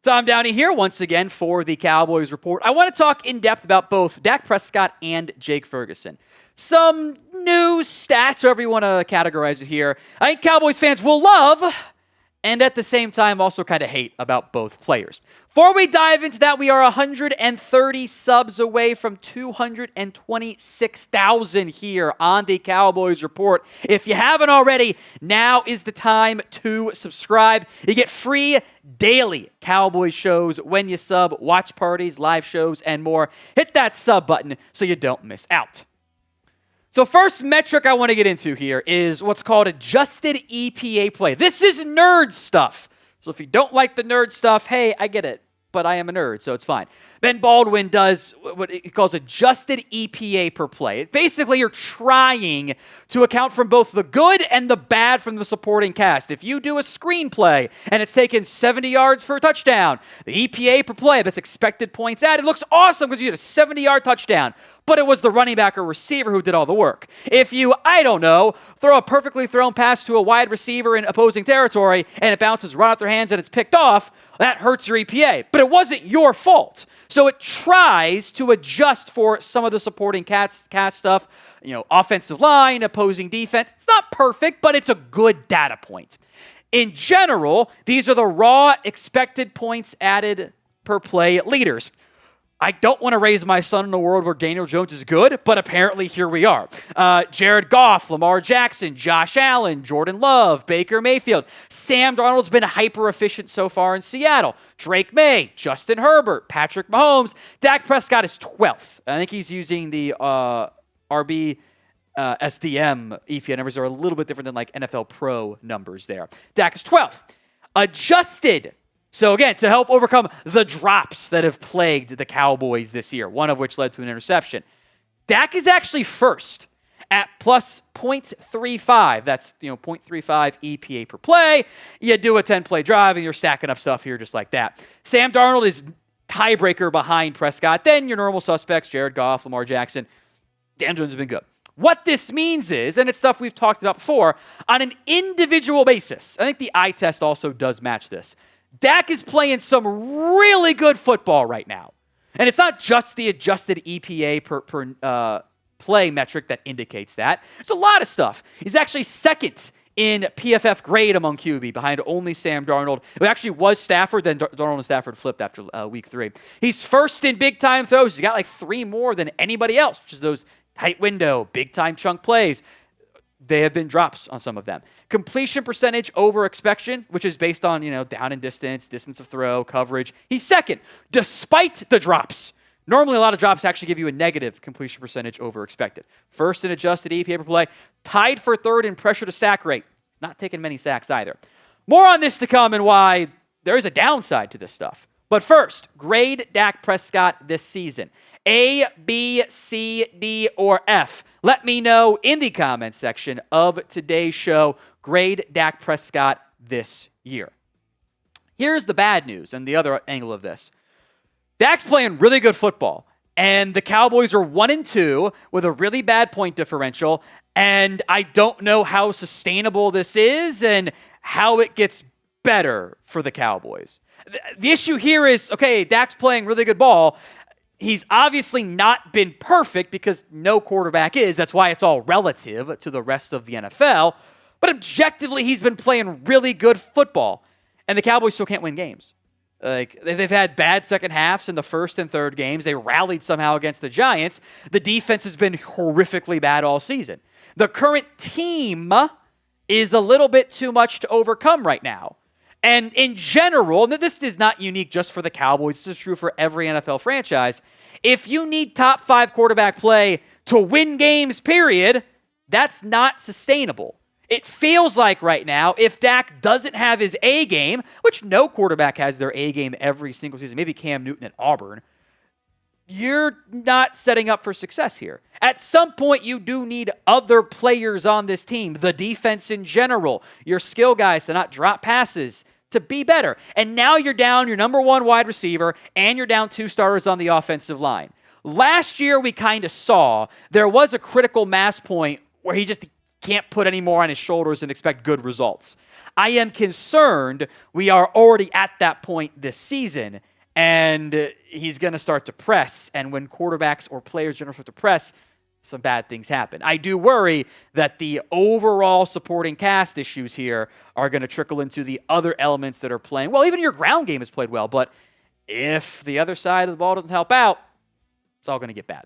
Tom Downey here once again for the Cowboys Report. I want to talk in depth about both Dak Prescott and Jake Ferguson. Some news, stats, however you want to categorize it here, I think Cowboys fans will love and at the same time also kind of hate about both players. Before we dive into that, we are 130 subs away from 226,000 here on the Cowboys Report. If you haven't already, now is the time to subscribe. You get free daily Cowboys shows when you sub, watch parties, live shows, and more. Hit that sub button so you don't miss out. So first metric I want to get into here is what's called adjusted EPA play. This is nerd stuff. So if you don't like the nerd stuff, hey, I get it, but I am a nerd, so it's fine. Ben Baldwin does what he calls adjusted EPA per play. Basically, you're trying to account for both the good and the bad from the supporting cast. If you do a screenplay and it's taken 70 yards for a touchdown, the EPA per play, that's expected points added, looks awesome because you had a 70-yard touchdown. But it was the running back or receiver who did all the work. If you, I don't know, throw a perfectly thrown pass to a wide receiver in opposing territory and it bounces right out their hands and it's picked off, that hurts your EPA. But it wasn't your fault. So it tries to adjust for some of the supporting cast stuff, offensive line, opposing defense. It's not perfect, but it's a good data point. In general, these are the raw expected points added per play leaders. I don't want to raise my son in a world where Daniel Jones is good, but apparently here we are. Jared Goff, Lamar Jackson, Josh Allen, Jordan Love, Baker Mayfield. Sam Darnold's been hyper efficient so far in Seattle. Drake May, Justin Herbert, Patrick Mahomes. Dak Prescott is 12th. I think he's using the RB SDM EPA numbers are a little bit different than like NFL Pro numbers there. Dak is 12th. Adjusted. So again, to help overcome the drops that have plagued the Cowboys this year, one of which led to an interception, Dak is actually first at plus 0.35. That's 0.35 EPA per play. You do a 10-play drive and you're stacking up stuff here just like that. Sam Darnold is tiebreaker behind Prescott. Then your normal suspects, Jared Goff, Lamar Jackson. Dan Jones has been good. What this means is, and it's stuff we've talked about before, on an individual basis, I think the eye test also does match this. Dak is playing some really good football right now. And it's not just the adjusted EPA per play metric that indicates that. There's a lot of stuff. He's actually second in PFF grade among QB, behind only Sam Darnold. It actually was Stafford, then Darnold and Stafford flipped after week 3. He's first in big-time throws. He's got like 3 more than anybody else, which is those tight window, big-time chunk plays. They have been drops on some of them. Completion percentage over expectation, which is based on, down and distance of throw, coverage. He's second, despite the drops. Normally, a lot of drops actually give you a negative completion percentage over expected. First in adjusted EPA per play, tied for third in pressure to sack rate. He's not taking many sacks either. More on this to come and why there is a downside to this stuff. But first, grade Dak Prescott this season. A, B, C, D, or F. Let me know in the comments section of today's show. Grade Dak Prescott this year. Here's the bad news and the other angle of this. Dak's playing really good football, and the Cowboys are 1-2 with a really bad point differential, and I don't know how sustainable this is and how it gets better for the Cowboys. The issue here is, okay, Dak's playing really good ball. He's obviously not been perfect because no quarterback is. That's why it's all relative to the rest of the NFL. But objectively, he's been playing really good football. And the Cowboys still can't win games. They've had bad second halves in the first and third games. They rallied somehow against the Giants. The defense has been horrifically bad all season. The current team is a little bit too much to overcome right now. And in general, and this is not unique just for the Cowboys, this is true for every NFL franchise, if you need top 5 quarterback play to win games, period, that's not sustainable. It feels like right now, if Dak doesn't have his A game, which no quarterback has their A game every single season, maybe Cam Newton at Auburn, you're not setting up for success here. At some point, you do need other players on this team, the defense in general, your skill guys to not drop passes, to be better. And now you're down your number 1 wide receiver, and you're down 2 starters on the offensive line. Last year, we kind of saw there was a critical mass point where he just can't put any more on his shoulders and expect good results. I am concerned we are already at that point this season, and he's going to start to press. And when quarterbacks or players generally start to press, some bad things happen. I do worry that the overall supporting cast issues here are going to trickle into the other elements that are playing. Well, even your ground game has played well, but if the other side of the ball doesn't help out, it's all going to get bad.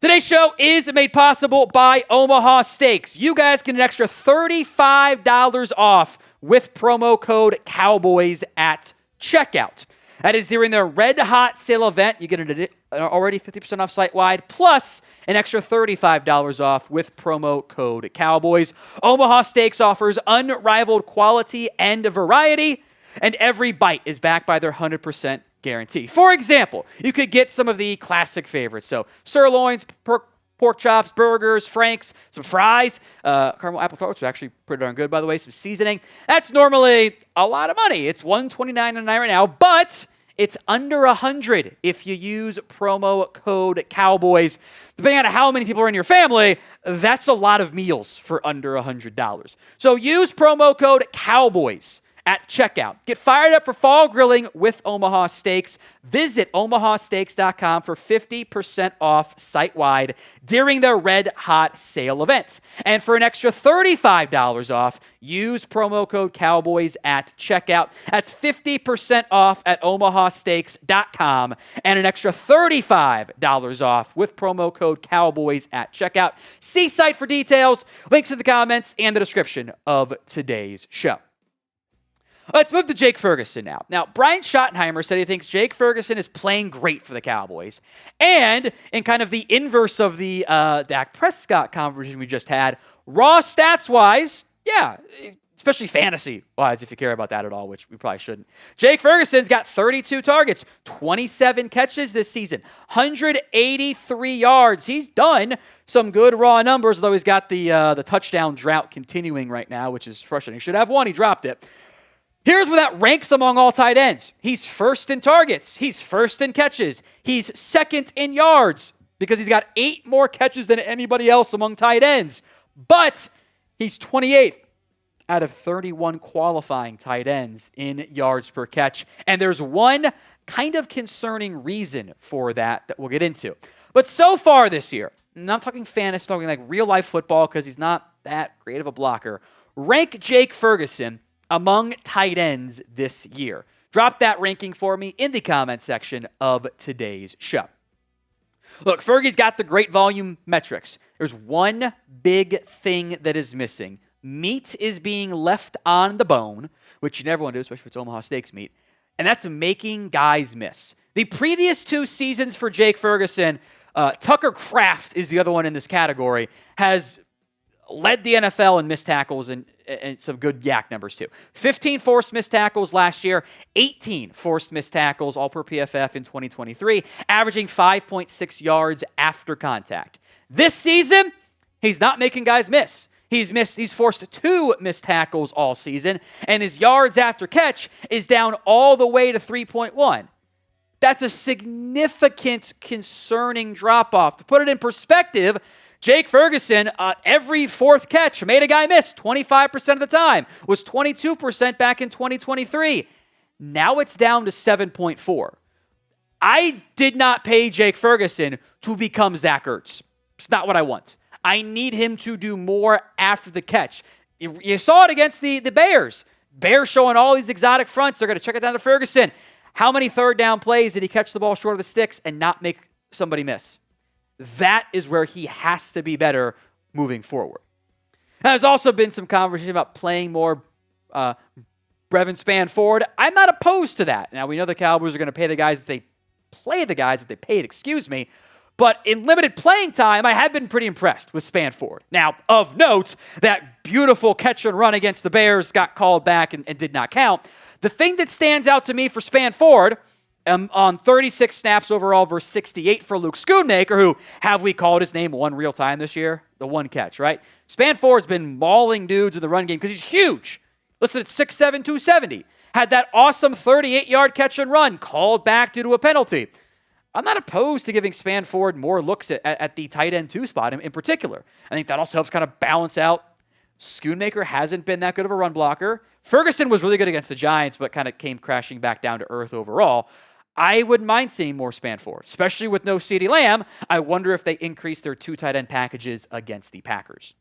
Today's show is made possible by Omaha Steaks. You guys get an extra $35 off with promo code Cowboys at checkout. That is during their Red Hot Sale event. You get an already 50% off site-wide, plus an extra $35 off with promo code Cowboys. Omaha Steaks offers unrivaled quality and variety, and every bite is backed by their 100% guarantee. For example, you could get some of the classic favorites. So sirloins, pork chops, burgers, franks, some fries, caramel apple tarts are actually pretty darn good, by the way, some seasoning. That's normally a lot of money. It's $129.99 right now, but it's under $100 if you use promo code Cowboys. Depending on how many people are in your family, that's a lot of meals for under $100. So use promo code Cowboys at checkout. Get fired up for fall grilling with Omaha Steaks. Visit omahasteaks.com for 50% off site-wide during their Red Hot Sale event. And for an extra $35 off, use promo code Cowboys at checkout. That's 50% off at omahasteaks.com and an extra $35 off with promo code Cowboys at checkout. See site for details, links in the comments and the description of today's show. Let's move to Jake Ferguson now. Now, Brian Schottenheimer said he thinks Jake Ferguson is playing great for the Cowboys. And in kind of the inverse of the Dak Prescott conversation we just had, raw stats-wise, yeah, especially fantasy-wise, if you care about that at all, which we probably shouldn't. Jake Ferguson's got 32 targets, 27 catches this season, 183 yards. He's done some good raw numbers, although he's got the touchdown drought continuing right now, which is frustrating. He should have one. He dropped it. Here's where that ranks among all tight ends. He's first in targets. He's first in catches. He's second in yards because he's got 8 more catches than anybody else among tight ends. But he's 28th out of 31 qualifying tight ends in yards per catch. And there's one kind of concerning reason for that we'll get into. But so far this year, and I'm talking fantasy, I'm talking like real-life football because he's not that great of a blocker, rank Jake Ferguson among tight ends this year. Drop that ranking for me in the comment section of today's show. Look, Fergie's got the great volume metrics. There's one big thing that is missing. Meat is being left on the bone, which you never want to do, especially if it's Omaha Steaks meat, and that's making guys miss. The previous 2 seasons for Jake Ferguson, Tucker Kraft is the other one in this category, has led the NFL in missed tackles and some good yak numbers too. 15 forced missed tackles last year, 18 forced missed tackles, all per PFF in 2023, averaging 5.6 yards after contact. This season, he's not making guys miss. He's forced 2 missed tackles all season, and his yards after catch is down all the way to 3.1. That's a significant, concerning drop-off. To put it in perspective, Jake Ferguson, every 4th catch made a guy miss 25% of the time, was 22% back in 2023. Now it's down to 7.4. I did not pay Jake Ferguson to become Zach Ertz. It's not what I want. I need him to do more after the catch. You saw it against the Bears. Bears showing all these exotic fronts. They're going to check it down to Ferguson. How many 3rd down plays did he catch the ball short of the sticks and not make somebody miss? That is where he has to be better moving forward. Now, there's also been some conversation about playing more Brevin Span forward. I'm not opposed to that. Now, we know the Cowboys are going to pay the guys that they paid, but in limited playing time, I have been pretty impressed with Span forward. Now, of note, that beautiful catch and run against the Bears got called back and did not count. The thing that stands out to me for Span forward, on 36 snaps overall versus 68 for Luke Schoonmaker, who, have we called his name one real time this year? The one catch, right? Span forward's been mauling dudes in the run game because he's huge. Listed at 6'7", 270. Had that awesome 38-yard catch and run called back due to a penalty. I'm not opposed to giving Spanford more looks at the tight end 2 spot in particular. I think that also helps kind of balance out. Schoonmaker hasn't been that good of a run blocker. Ferguson was really good against the Giants, but kind of came crashing back down to earth overall. I wouldn't mind seeing more Spanford, especially with no CeeDee Lamb. I wonder if they increase their 2 tight end packages against the Packers.